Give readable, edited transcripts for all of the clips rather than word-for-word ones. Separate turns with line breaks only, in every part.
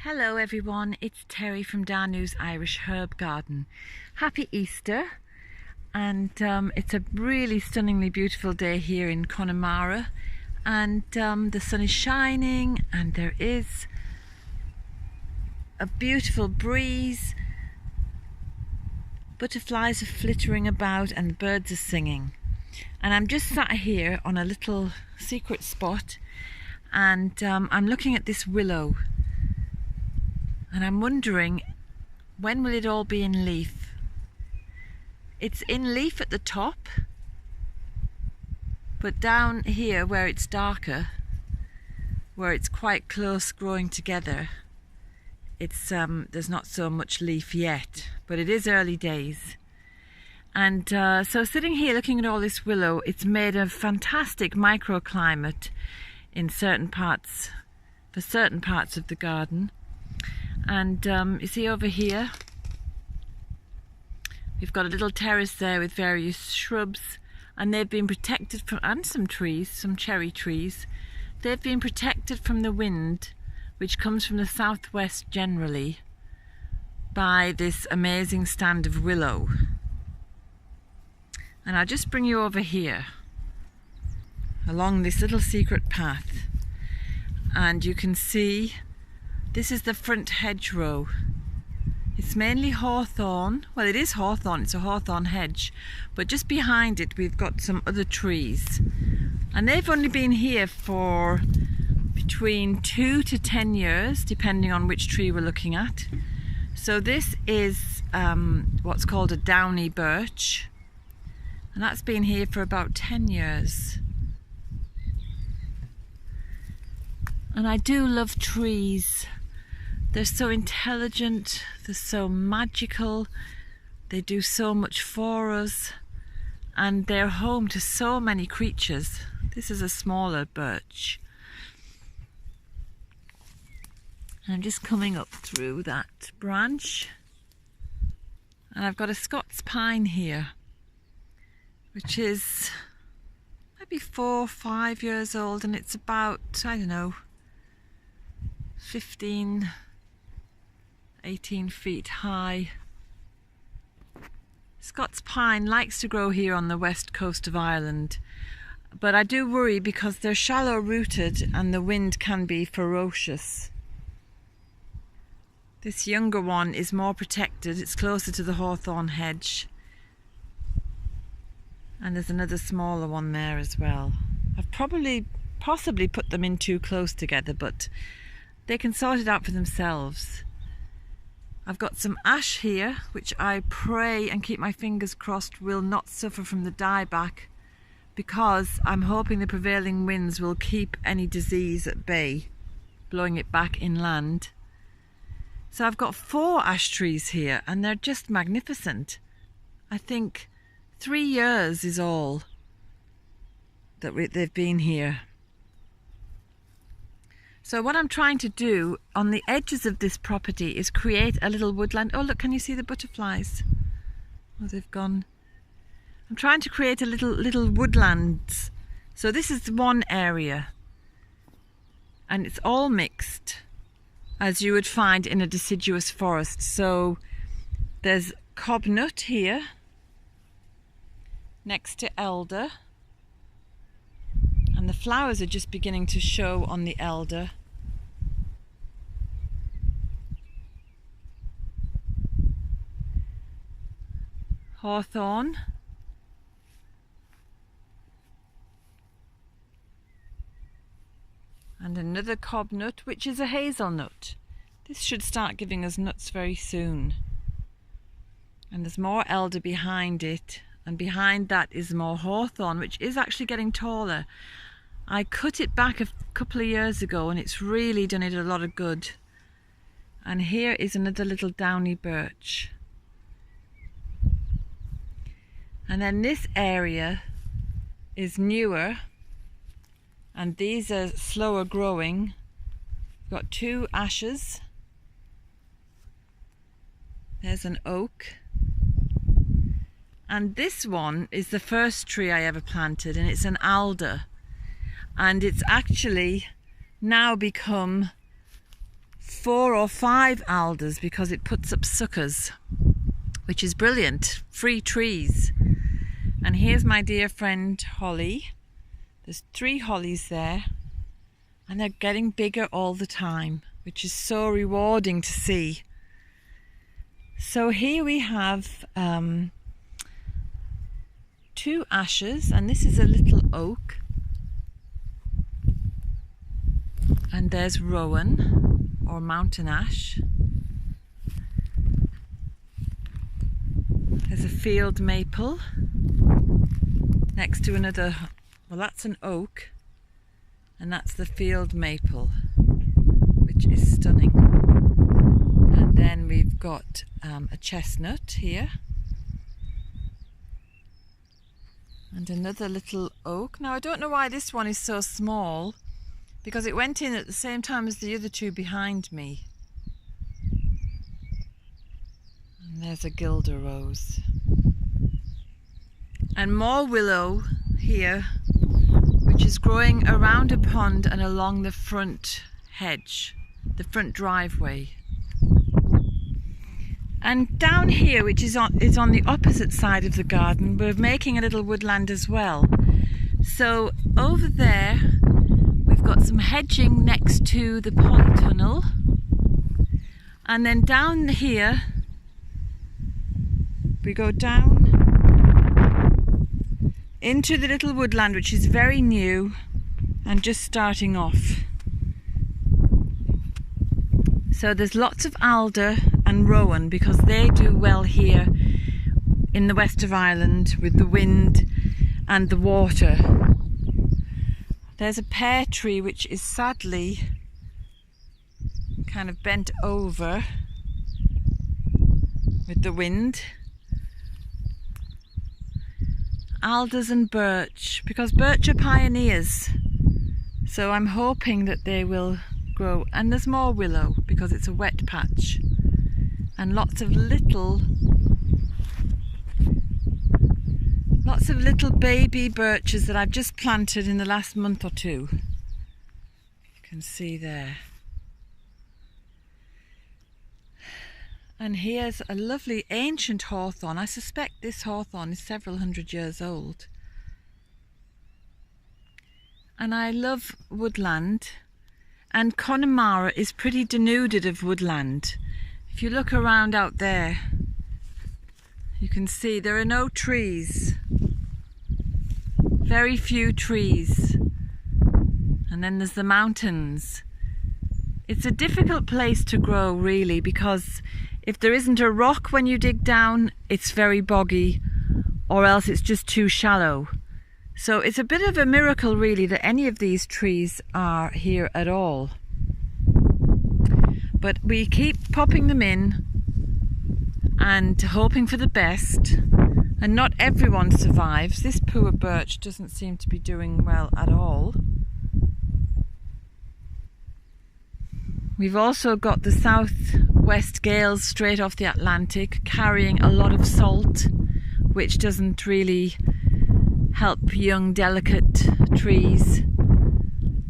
Hello everyone, it's Terry from Danu's Irish Herb Garden. Happy Easter, and it's a really stunningly beautiful day here in Connemara, and the sun is shining and there is a beautiful breeze. Butterflies are flittering about and the birds are singing, and I'm just sat here on a little secret spot, and I'm looking at this willow. And I'm wondering, when will it all be in leaf? It's in leaf at the top, but down here where it's darker, where it's quite close growing together, it's there's not so much leaf yet, but it is early days. And so sitting here looking at all this willow, it's made a fantastic microclimate in certain parts, for certain parts of the garden. And you see over here, we've got a little terrace there with various shrubs, and they've been protected from, and some trees, some cherry trees. They've been protected from the wind, which comes from the southwest generally, by this amazing stand of willow. And I'll just bring you over here, along this little secret path, and you can see this is the front hedgerow. It's mainly hawthorn. Well, it is hawthorn, it's a hawthorn hedge, but just behind it we've got some other trees, and they've only been here for between 2 to 10 years, depending on which tree we're looking at. So this is what's called a downy birch, and that's been here for about 10 years. And I do love trees. They're so intelligent, they're so magical, they do so much for us, and they're home to so many creatures. This is a smaller birch. And I'm just coming up through that branch, and I've got a Scots pine here, which is maybe 4 or 5 years old, and it's about, I don't know, 18 feet high. Scots pine likes to grow here on the west coast of Ireland, but I do worry because they're shallow rooted and the wind can be ferocious. This younger one is more protected, it's closer to the hawthorn hedge, and there's another smaller one there as well. I've possibly put them in too close together, but they can sort it out for themselves. I've got some ash here, which I pray and keep my fingers crossed will not suffer from the dieback, because I'm hoping the prevailing winds will keep any disease at bay, blowing it back inland. So I've got 4 ash trees here, and they're just magnificent. I think 3 years is all that they've been here. So what I'm trying to do on the edges of this property is create a little woodland. Oh look, can you see the butterflies? Oh, they've gone. I'm trying to create a little woodland. So this is one area, and it's all mixed, as you would find in a deciduous forest. So there's cobnut here, next to elder. And the flowers are just beginning to show on the elder. Hawthorn. And another cobnut, which is a hazelnut. This should start giving us nuts very soon. And there's more elder behind it. And behind that is more hawthorn, which is actually getting taller. I cut it back a couple of years ago and it's really done it a lot of good. And here is another little downy birch. And then this area is newer, and these are slower growing. We've got 2 ashes. There's an oak. And this one is the first tree I ever planted, and it's an alder. And it's actually now become 4 or 5 alders because it puts up suckers, which is brilliant. Free trees. And here's my dear friend Holly. There's 3 hollies there, and they're getting bigger all the time, which is so rewarding to see. So here we have 2 ashes, and this is a little oak. And there's rowan or mountain ash. There's a field maple next to another, well, that's an oak, and that's the field maple, which is stunning. And then we've got a chestnut here, and another little oak. Now I don't know why this one is so small, because it went in at the same time as the other 2 behind me. And there's a guelder rose. And more willow here, which is growing around a pond and along the front hedge, the front driveway. And down here, which is on the opposite side of the garden, we're making a little woodland as well. So over there, we've got some hedging next to the polytunnel. And then down here, we go down into the little woodland, which is very new and just starting off. So there's lots of alder and rowan because they do well here in the west of Ireland with the wind and the water. There's a pear tree which is sadly kind of bent over with the wind. Alders and birch, because birch are pioneers, so I'm hoping that they will grow. And there's more willow because it's a wet patch, and lots of little baby birches that I've just planted in the last month or 2. You can see there. And here's a lovely ancient hawthorn. I suspect this hawthorn is several hundred years old. And I love woodland, and Connemara is pretty denuded of woodland. If you look around out there, you can see there are no trees. Very few trees. And then there's the mountains. It's a difficult place to grow, really, because if there isn't a rock when you dig down, it's very boggy, or else it's just too shallow. So it's a bit of a miracle, really, that any of these trees are here at all. But we keep popping them in and hoping for the best. And not everyone survives. This poor birch doesn't seem to be doing well at all. We've also got the southwest gales straight off the Atlantic carrying a lot of salt, which doesn't really help young, delicate trees.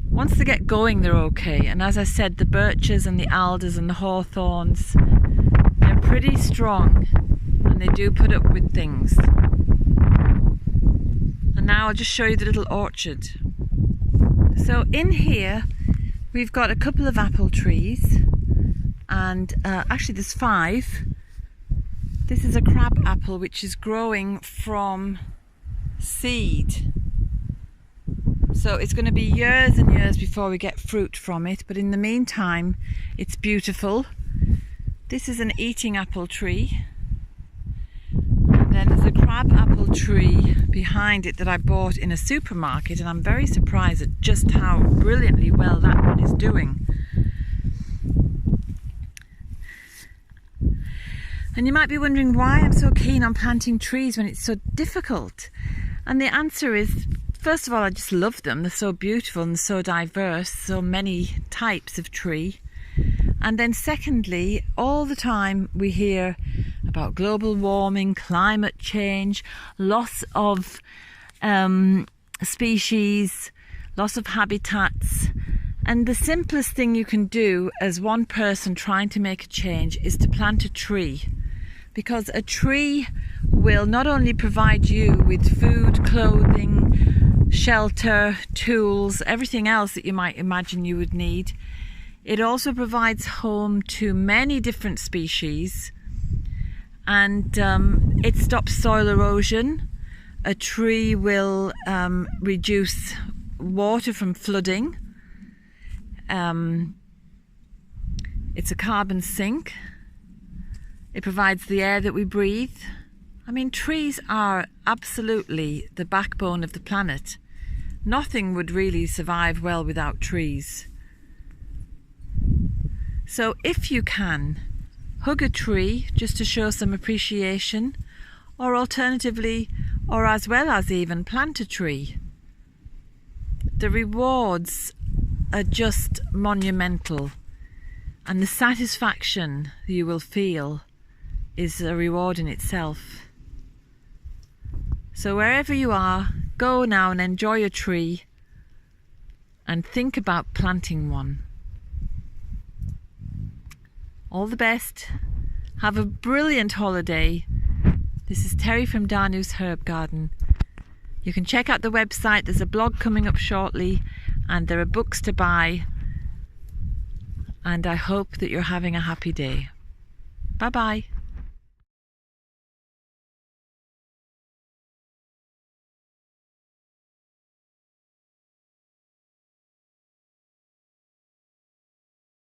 Once they get going, they're okay. And as I said, the birches and the alders and the hawthorns, they're pretty strong and they do put up with things. And now I'll just show you the little orchard. So in here, we've got a couple of apple trees, and actually there's 5. This is a crab apple which is growing from seed. So it's going to be years and years before we get fruit from it, but in the meantime it's beautiful. This is an eating apple tree. And then there's a crab apple tree behind it that I bought in a supermarket, and I'm very surprised at just how brilliantly well that one is doing. And you might be wondering why I'm so keen on planting trees when it's so difficult. And the answer is, first of all, I just love them. They're so beautiful and so diverse, so many types of tree. And then secondly, all the time we hear about global warming, climate change, loss of species, loss of habitats, And the simplest thing you can do as one person trying to make a change is to plant a tree. Because a tree will not only provide you with food, clothing, shelter, tools, everything else that you might imagine you would need. It also provides home to many different species, and it stops soil erosion. A tree will reduce water from flooding. It's a carbon sink. It provides the air that we breathe. I mean, trees are absolutely the backbone of the planet. Nothing would really survive well without trees. So if you can, hug a tree just to show some appreciation, or alternatively, or as well as even plant a tree. The rewards are just monumental, and the satisfaction you will feel is a reward in itself. So wherever you are, go now and enjoy a tree and think about planting one. All the best. Have a brilliant holiday. This is Terry from Danu's Herb Garden. You can check out the website. There's a blog coming up shortly, and there are books to buy. And I hope that you're having a happy day. Bye bye.